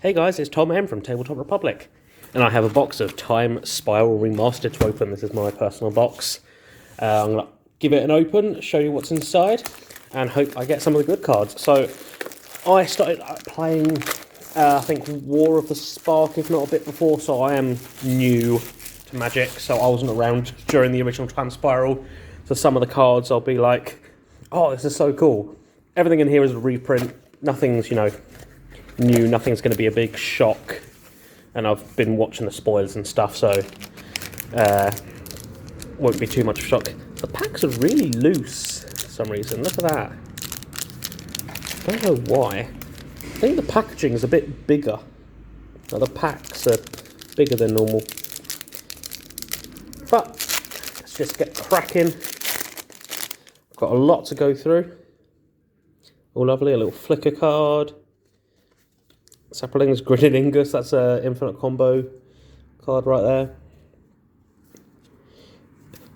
Hey guys, it's Tom M from Tabletop Republic, and I have a box of Time Spiral Remastered to open. This is my personal box. I'm going to give it an open, show you what's inside, and hope I get some of the good cards. So, I started playing, I think, War of the Spark, if not a bit before, so I am new to Magic, so I wasn't around during the original Time Spiral. So some of the cards I'll be like, oh, this is so cool. Everything in here is a reprint. Nothing's, new, nothing's going to be a big shock, and I've been watching the spoilers and stuff, so won't be too much of a shock. The packs are really loose for some reason. Look at that. I don't know why. I think the packaging is a bit bigger. Now, the packs are bigger than normal. But let's just get cracking. Got a lot to go through. All lovely. A little flicker card. Sapling's Gridded Ingus, that's an infinite combo card right there.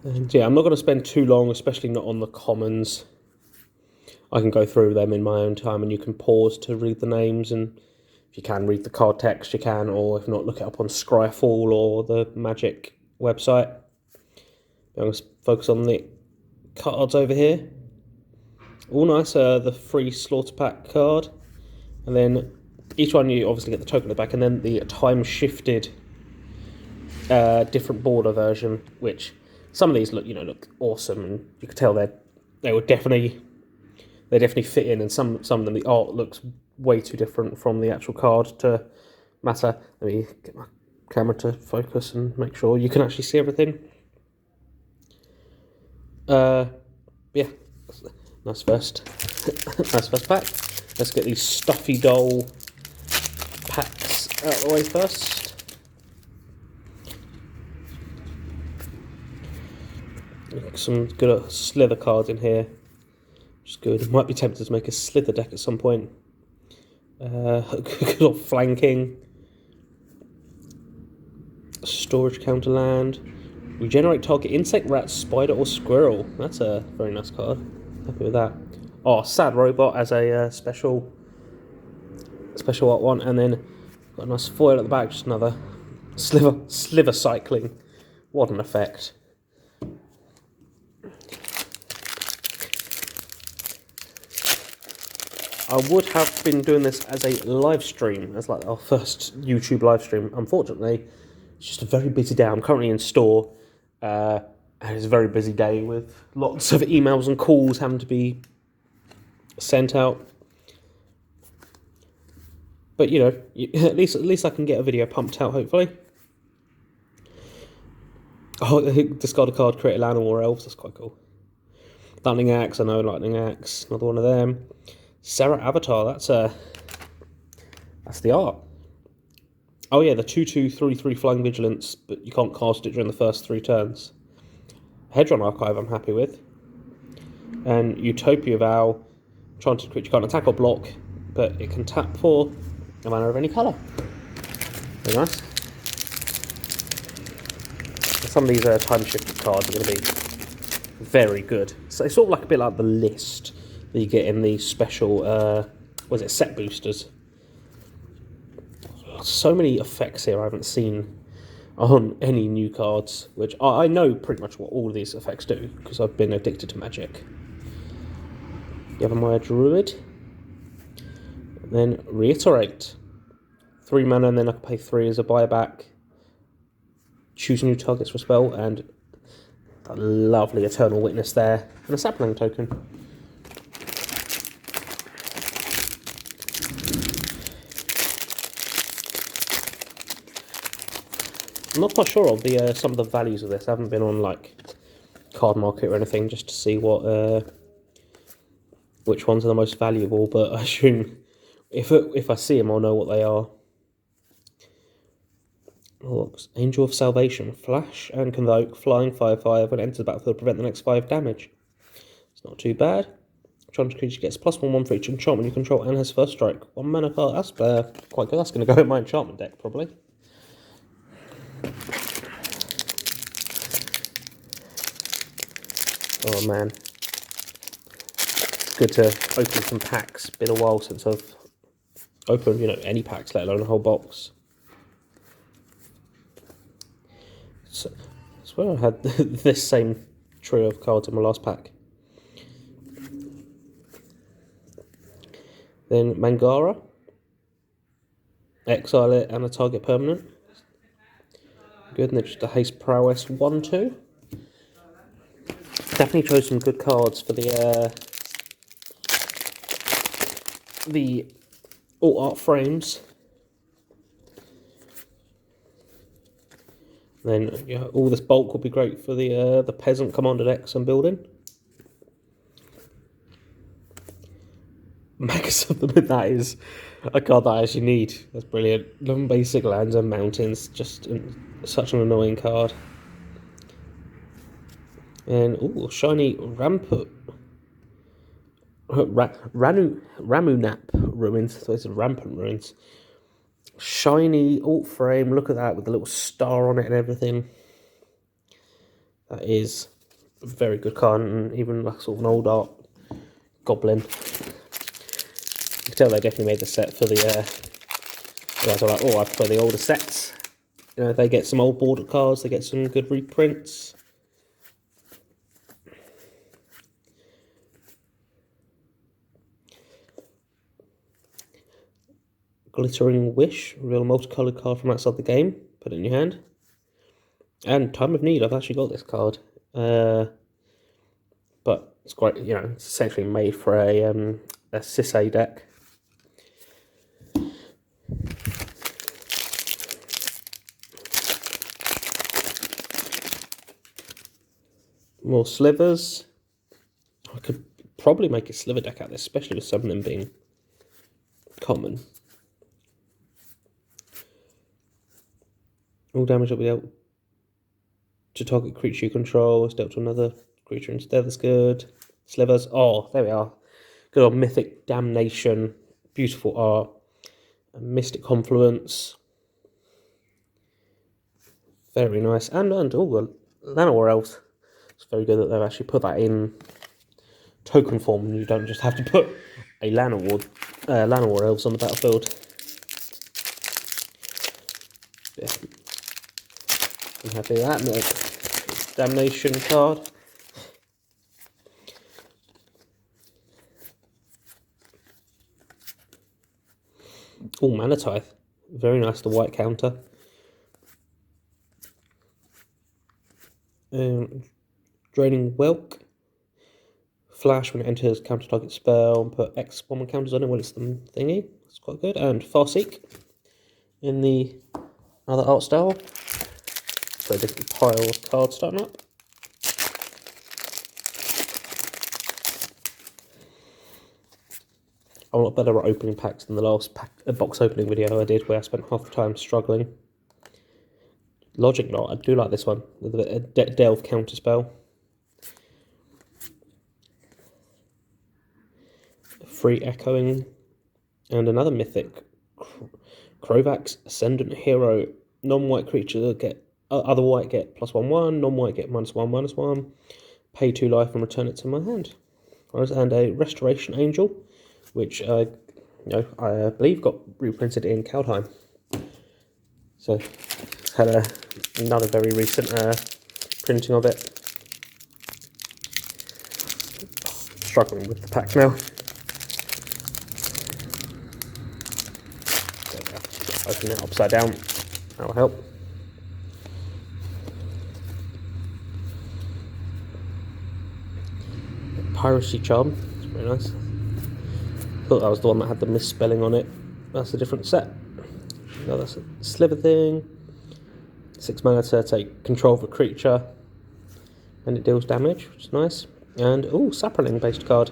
And yeah, I'm not going to spend too long, especially not on the commons. I can go through them in my own time, and you can pause to read the names, and if you can read the card text, you can, or if not, look it up on Scryfall or the Magic website. I'm going to focus on the cards over here. All nice, the free Slaughter Pack card, and then each one you obviously get the token at the back, and then the time-shifted different border version, which some of these look awesome, and you can tell they definitely fit in, and some of them the art looks way too different from the actual card to matter. Let me get my camera to focus and make sure you can actually see everything. Yeah, nice first pack. Let's get these stuffy doll packs out of the way first. Some good Slither cards in here, which is good. Might be tempted to make a Slither deck at some point. Good old flanking. Storage counter land. Regenerate target insect, rat, spider, or squirrel. That's a very nice card. Happy with that. Oh, Sad Robot as a special art one, and then got a nice foil at the back, just another sliver cycling. What an effect. I would have been doing this as a live stream, as like our first YouTube live stream. Unfortunately, it's just a very busy day. I'm currently in store, and it's a very busy day with lots of emails and calls having to be sent out. But at least I can get a video pumped out, hopefully. Oh, discard a card, create a land or elves. That's quite cool. Lightning Axe, I know Lightning Axe. Another one of them. Sarah Avatar. That's the art. Oh yeah, the 2/2/3/3 Flying Vigilance, but you can't cast it during the first 3 turns. Hedron Archive, I'm happy with. And Utopia Vow. Enchanted creature can't attack or block, but it can tap for a mana of any colour. Very nice. Some of these time-shifted cards are going to be very good. So it's sort of like a bit like the list that you get in the special, set boosters. So many effects here I haven't seen on any new cards, which I know pretty much what all of these effects do, because I've been addicted to Magic. Yavimaya Druid. Then Reiterate. 3 mana, and then I can pay 3 as a buyback. Choose new targets for spell, and that lovely Eternal Witness there, and a Sapling token. I'm not quite sure of some of the values of this. I haven't been on like Card Market or anything just to see which ones are the most valuable, but I assume if I see them, I'll know what they are. Oh, Angel of Salvation. Flash and Convoke, flying 5/5. When it enters the battlefield, prevent the next 5 damage. It's not too bad. Enchanted creature gets +1/1 for each enchantment you control and has first strike. 1 mana card. That's quite good. That's going to go in my enchantment deck, probably. Oh man. It's good to open some packs. Been a while since I've open, you know, any packs, let alone a whole box. So, I swear I had this same trio of cards in my last pack. Then Mangara, exile it and a target permanent. Good, and then just a haste prowess 1/2. Definitely chose some good cards for the alt art frames. Then yeah, all this bulk will be great for the peasant commander decks I'm building. Max of them, that is a card that I actually need. That's brilliant. 11 basic lands and mountains, just such an annoying card. And shiny Ramunap ruins. So it's rampant ruins. Shiny alt frame. Look at that with the little star on it and everything. That is a very good card, and even like sort of an old art goblin. You can tell they definitely made the set for the. You guys are like, I prefer the older sets. You know, they get some old border cards. They get some good reprints. Glittering Wish, real multicolored card from outside the game. Put it in your hand. And Time of Need, I've actually got this card. But it's quite, you know, it's essentially made for a Sisay deck. More slivers. I could probably make a sliver deck out of this, especially with some of them being common. All damage will be able to target creature you control, is dealt to another creature instead. That's good. Slivers. Oh, there we are. Good old Mythic Damnation. Beautiful art. Mystic Confluence. Very nice. And Llanowar Elves. It's very good that they've actually put that in token form, and you don't just have to put a Llanowar Elves on the battlefield. Yeah. I'm happy with that. Damnation card. Mana Tithe. Very nice, the white counter. Draining Whelk. Flash when it enters counter target spell, and put X one counters on it when it's the thingy. That's quite good. And Farseek in the other art style. So a different pile of cards starting up. I'm a lot better at opening packs than the last box opening video I did, where I spent half the time struggling. Logic Knot, I do like this one, with a Delve counter spell. Free Echoing, and another mythic. Krovax Ascendant Hero. Non-white creature get other white get +1/1, non-white get -1/-1. Pay 2 life and return it to my hand. And a Restoration Angel, which I believe got reprinted in Kaldheim. So had another very recent printing of it. Struggling with the pack now. Open it upside down. That will help. Piracy Charm. It's very nice. Thought that was the one that had the misspelling on it. That's a different set. No, that's a sliver thing. 6 mana to take control of a creature, and it deals damage, which is nice. And Sapperling based card.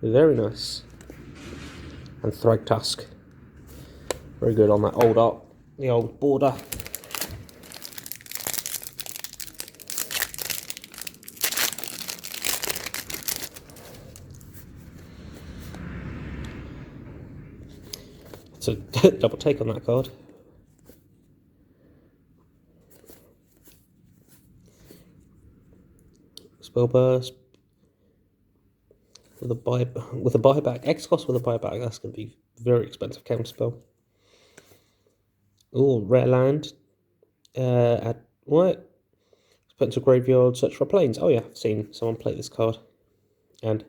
Very nice. And Thragtusk. Very good on that old art, the old border. It's a double take on that card. Spell burst with a buyback. X cost with a buyback. That's going to be Very expensive counterspell. Oh, rare land. At what? Put into graveyard, search for planes. Oh yeah, I've seen someone play this card. And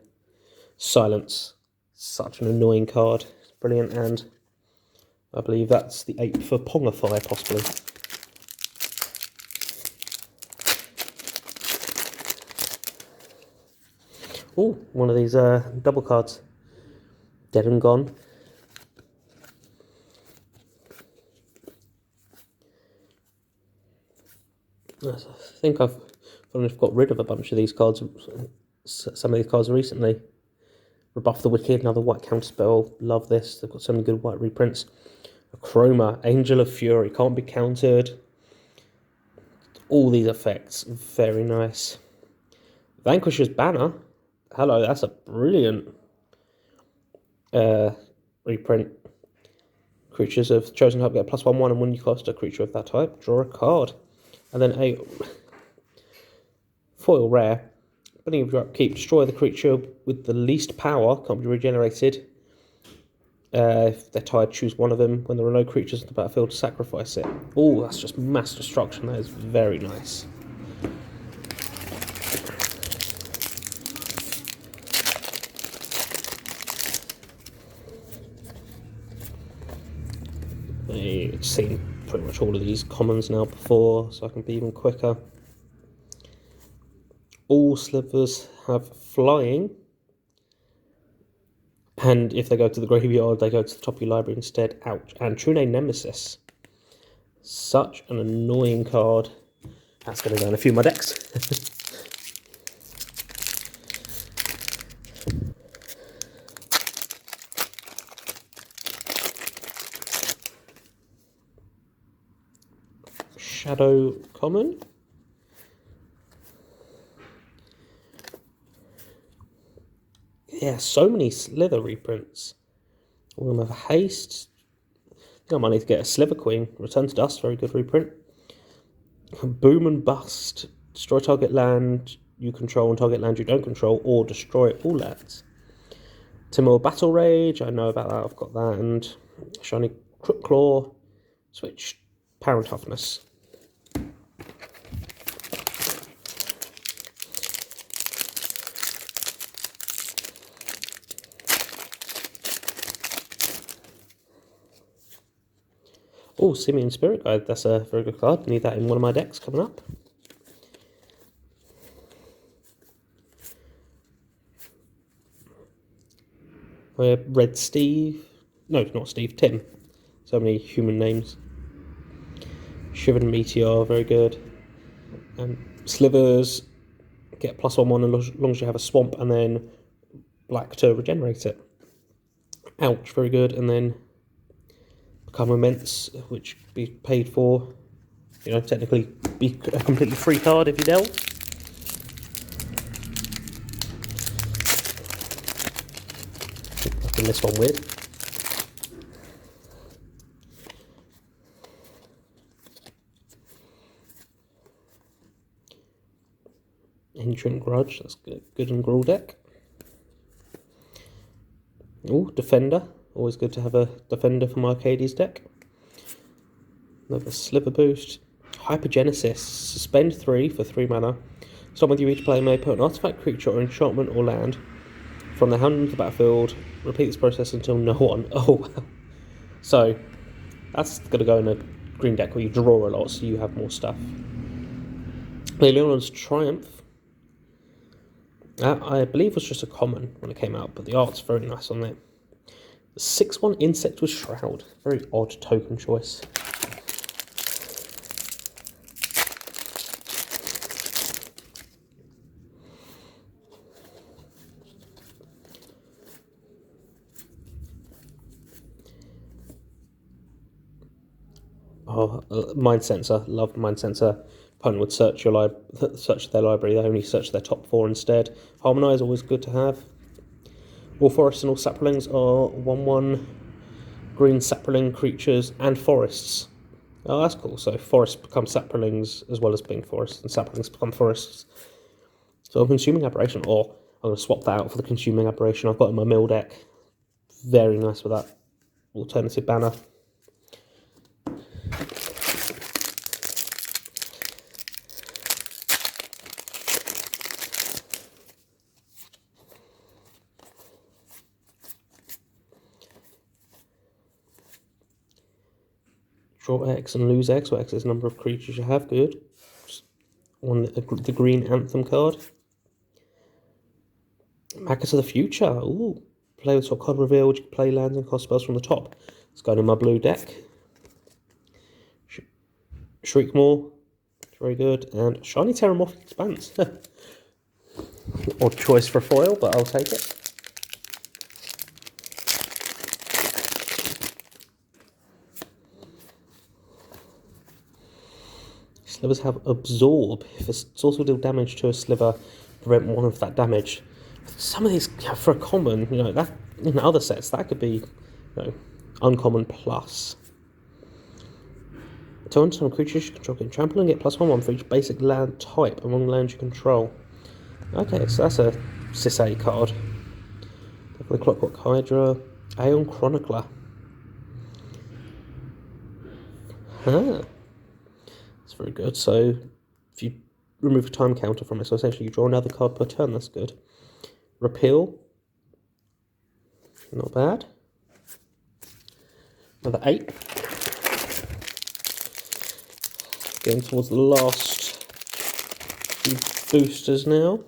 silence. Such an annoying card. It's brilliant, and I believe that's the 8 for Pongify, possibly. Oh, one of these double cards. Dead and Gone. I think I've got rid of a bunch of these cards, some of these cards recently. Rebuff the Wicked, another white counterspell. Love this. They've got so many good white reprints. A Chroma, Angel of Fury, can't be countered. All these effects, very nice. Vanquisher's Banner. Hello, that's a brilliant reprint. Creatures of chosen type get +1/1, and when you cast a creature of that type, draw a card. And then a foil rare. Beginning of your upkeep, destroy the creature with the least power, can't be regenerated. If they're tied, choose one of them. When there are no creatures on the battlefield, sacrifice it. Oh, that's just mass destruction. That is very nice. I've seen pretty much all of these commons now before, so I can be even quicker. All slivers have flying, and if they go to the graveyard, they go to the top of your library instead. Ouch. And True Name Nemesis. Such an annoying card. That's going to go in a few of my decks. Shadow Common. Yeah, so many Slither reprints. All of them have haste. I think I might need to get a Sliver Queen. Return to Dust, very good reprint. Boom and Bust. Destroy target land you control and target land you don't control, or destroy all lands. Timur Battle Rage, I know about that, I've got that. And Shiny Crook Claw. Switch Power and Toughness. Oh, Simian Spirit Guide, that's a very good card. Need that in one of my decks coming up. Red Steve. No, not Steve, Tim. So many human names. Shivered Meteor, very good. Slivers get +1/1 as long as you have a swamp, and then black to regenerate it. Ouch, very good. And then Become Immense, which be paid for, you know, technically be a completely free card if you delve. I can miss one weird. Ancient Grudge, that's good in Gruul deck. Oh, Defender. Always good to have a Defender from Arcades deck. Another Sliver Boost. Hypergenesis. Suspend 3 for 3 mana. Start with you, each player may put an artifact, creature, or enchantment or land from the hand into the battlefield. Repeat this process until no one. Oh, wow. So, that's going to go in a green deck where you draw a lot, so you have more stuff. Leonard's Triumph. I believe was just a common when it came out, but the art's very nice on there. 6/1 Insect with Shroud. Very odd token choice. Oh, Mind Sensor. Loved Mind Sensor. Opponent would search their library. They only search their top 4 instead. Harmonize, always good to have. All forests and all saplings are 1/1 green sapling creatures and forests. Oh, that's cool. So forests become saplings as well as being forests, and saplings become forests. So Consuming Aberration, or I'm going to swap that out for the Consuming Aberration I've got in my mill deck. Very nice with that. alternative banner. Draw X and lose X, or X is the number of creatures you have. Good. On the green Anthem card. Back into the future. Ooh. Play with top card revealed. You can play lands and cast spells from the top. It's going in my blue deck. Shriekmaw. Very good. And Shiny Terramorphic Expanse. Odd choice for a foil, but I'll take it. Slivers have Absorb. If a source will deal damage to a sliver, prevent one of that damage. Some of these, for a common, that in other sets, that could be, uncommon plus. Turn some creatures you control can trample and get +1/1 for each basic land type among lands you control. Okay, so that's a Cis-A card. Definitely Clockwork Hydra. Aeon Chronicler. Huh. That's very good. So, if you remove a time counter from it, so essentially you draw another card per turn, that's good. Repeal. Not bad. Another 8. Getting towards the last few boosters now.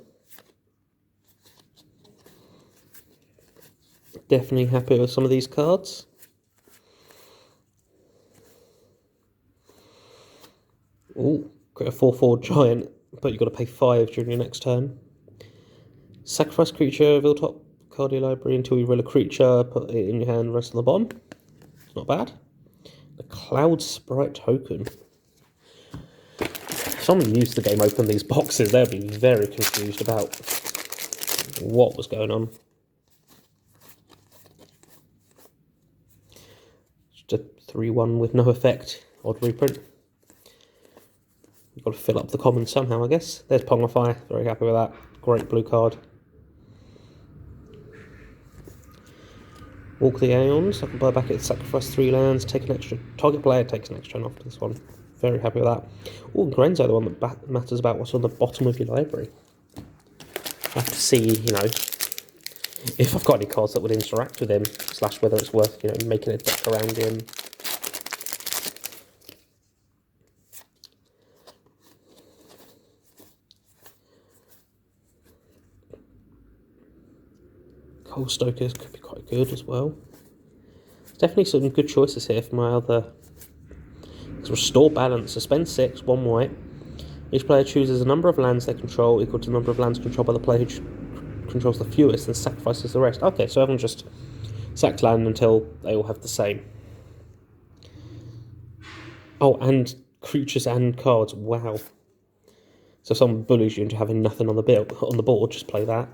Definitely happy with some of these cards. Ooh, got a 4/4 giant, but you've got to pay 5 during your next turn. Sacrifice creature, reveal top card of your library until you roll a creature, put it in your hand, rest on the bottom. It's not bad. The Cloud Sprite token. If someone used the game opened these boxes, they'd be very confused about what was going on. Just a 3/1 with no effect. Odd reprint. You've got to fill up the commons somehow, I guess. There's Pongify. Very happy with that. Great blue card. Walk the Aeons. I can buy back it, sacrifice 3 lands, take an extra. Target player takes an extra turn after this one. Very happy with that. Oh, Grenzo, the one that matters about what's on the bottom of your library. I have to see, if I've got any cards that would interact with him, / whether it's worth, making a deck around him. Cold Stokers could be quite good as well. Definitely some good choices here for my other. Restore Balance. Suspend 6, 1 white. Each player chooses a number of lands they control equal to the number of lands controlled by the player who controls the fewest and sacrifices the rest. Okay, so I haven't just sacked land until they all have the same. Oh, and creatures and cards. Wow. So if someone bullies you into having nothing on the board, just play that.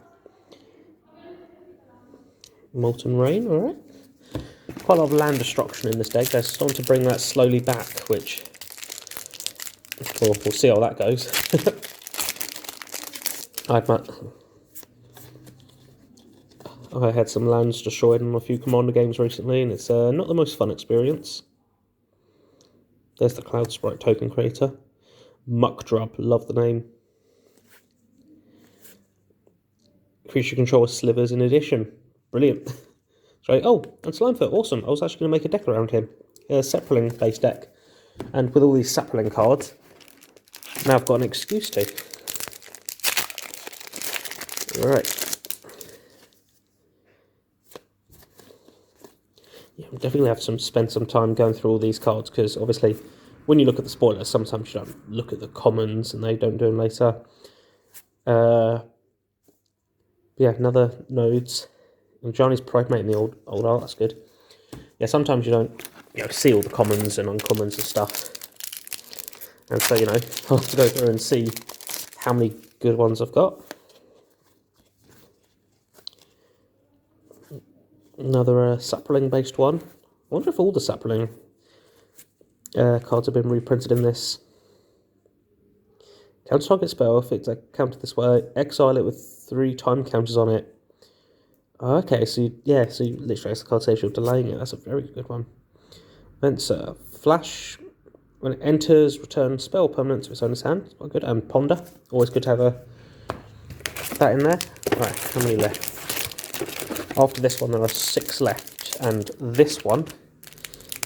Molten Rain, alright. Quite a lot of land destruction in this deck. They're starting to bring that slowly back, which we'll see how that goes. I had some lands destroyed in a few Commander games recently, and it's not the most fun experience. There's the Cloud Sprite token creator. Muckdrub, love the name. Creature control slivers in addition. Brilliant. Right. Oh, and Slimefoot, awesome. I was actually going to make a deck around him. A Sapling based deck. And with all these Sapling cards, now I've got an excuse to. Alright. Yeah, we'll definitely have to spend some time going through all these cards, because obviously when you look at the spoilers, sometimes you don't look at the commons and they don't do them later. Yeah, another nodes. And Johnny's Primate in the old art, that's good. Yeah, sometimes you don't see all the commons and uncommons and stuff. And so, I'll have to go through and see how many good ones I've got. Another Sapling based one. I wonder if all the Sapling cards have been reprinted in this. Counter target spell, if it's counted this way, exile it with 3 time counters on it. Oh, okay, so so you literally, as the card says, you're delaying it. That's a very good one. Venser, flash. When it enters, return spell permanent to its owner's hand. It's quite good. And ponder. Always good to have that in there. Right, how many left? After this one, there are 6 left, and this one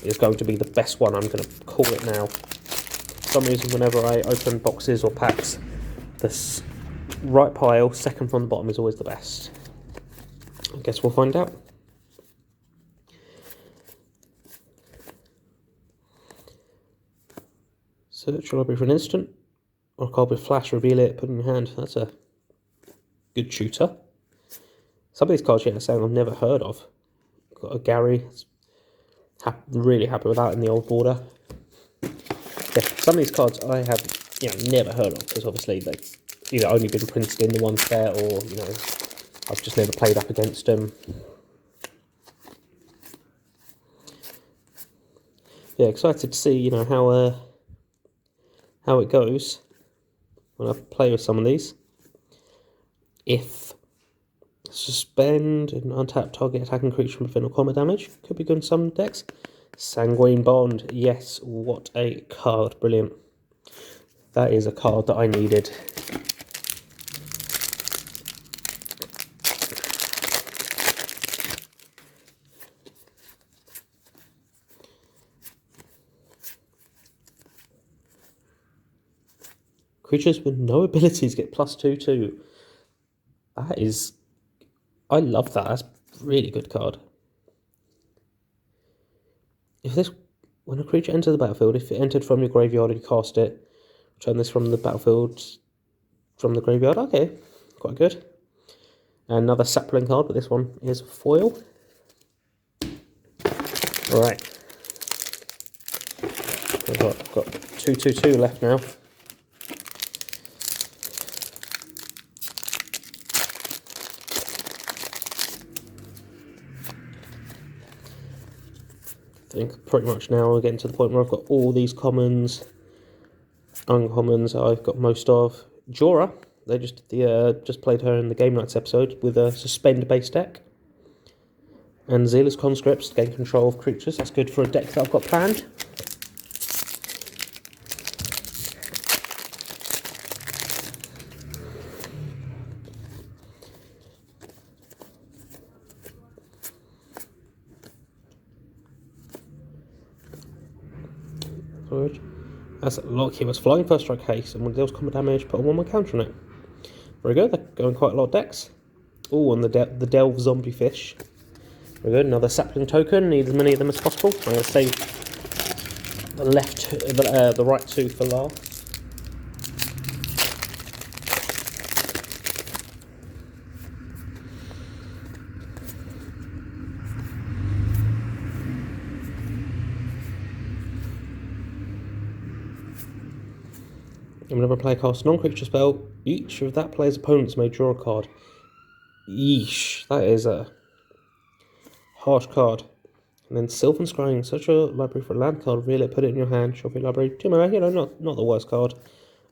is going to be the best one. I'm going to call it now. For some reason, whenever I open boxes or packs, this right pile, second from the bottom, is always the best. I guess we'll find out. Search your library for an instant, or a card with flash, reveal it, put it in your hand. That's a good shooter. Some of these cards here are saying I've never heard of. Got a Gary. Really happy with that in the old border. Yeah, some of these cards I have never heard of, because obviously they've either only been printed in the one set, or I've just never played up against them. Yeah, excited to see how it goes when I play with some of these. If suspend and untap target attacking creature from prevent or combat damage, could be good in some decks. Sanguine Bond, yes, what a card, brilliant. That is a card that I needed. Creatures with no abilities get +2/2. That is... I love that. That's a really good card. When a creature enters the battlefield, if it entered from your graveyard and you cast it, return this from the battlefield from the graveyard. Okay, quite good. Another sapling card, but this one is foil. Right. I've got 2/2/2 left now. I think pretty much now we're getting to the point where I've got all these commons, uncommons I've got most of. Jorah, they just played her in the Game Nights episode with a suspend based deck. And Zealous Conscripts gain control of creatures. That's good for a deck that I've got planned. That's Lock. He was flying first strike haste, and when it deals combat damage, put a 1/1 counter on it. Very good. They're going quite a lot of decks. Oh, and the Delve Zombie Fish. Very good. Another sapling token. Need as many of them as possible. I'm going to save the right 2 for last. Whenever a player casts a non-creature spell, each of that player's opponents may draw a card. Yeesh, that is a harsh card. And then Sylvan Scrying, search your library for a land card, reveal it, put it in your hand, shuffle your library. Not the worst card.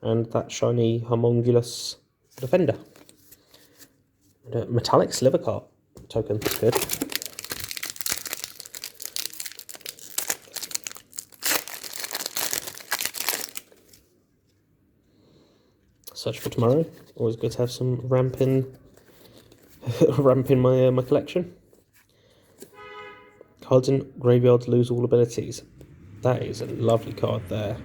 And that shiny Homunculus Defender. And a Metallic Sliver card token, that's good. Search for tomorrow. Always good to have some ramp in my collection. Cards in graveyards lose all abilities. That is a lovely card there.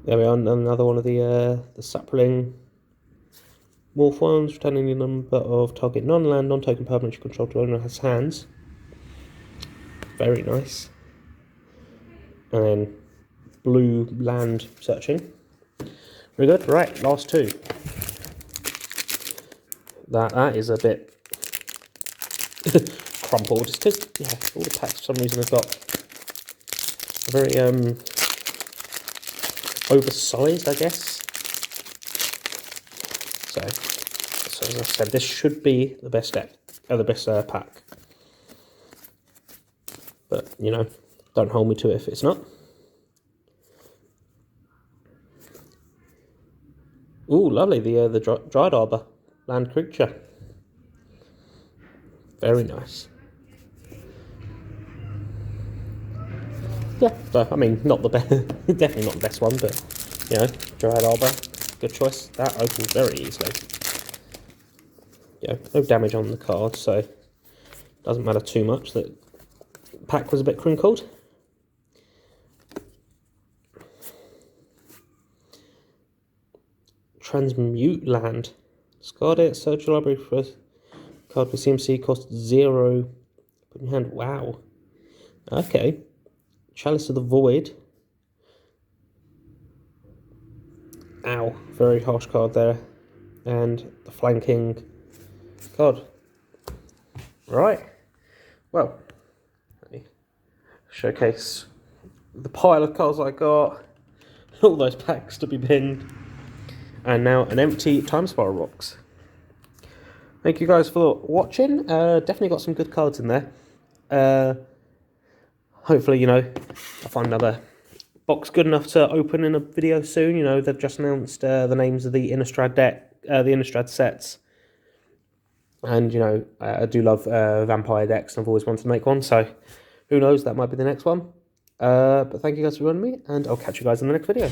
There we are, another one of the sapling morph ones, returning the number of target non-land, non-token permanent you control to owner has hands. Very nice. And then blue land searching. Very good. Right, last 2. That is a bit crumpled. It's because all the packs for some reason have got a very oversized, I guess. So as I said, this should be the best deck, the best pack. But don't hold me to it if it's not. Ooh, lovely, the Dryad Arbor, land creature. Very nice. Yeah, so, I mean, not the best, definitely not the best one, but, you know, Dryad Arbor, good choice. That opens very easily. Yeah, no damage on the card, so doesn't matter too much that the pack was a bit crinkled. Transmute Land. Discard it, search your library for a card with CMC, cost 0. Put in your hand. Wow. Okay. Chalice of the Void. Ow. Very harsh card there. And the flanking card. Right. Well, let me showcase the pile of cards I got. All those packs to be pinned. And now an empty Time Spiral box. Thank you guys for watching. Definitely got some good cards in there. Hopefully, you know, I'll find another box good enough to open in a video soon. You know, they've just announced the names of the Innistrad deck, the Innistrad sets. And, you know, I do love vampire decks, and I've always wanted to make one. So, who knows, that might be the next one. But thank you guys for joining me, and I'll catch you guys in the next video.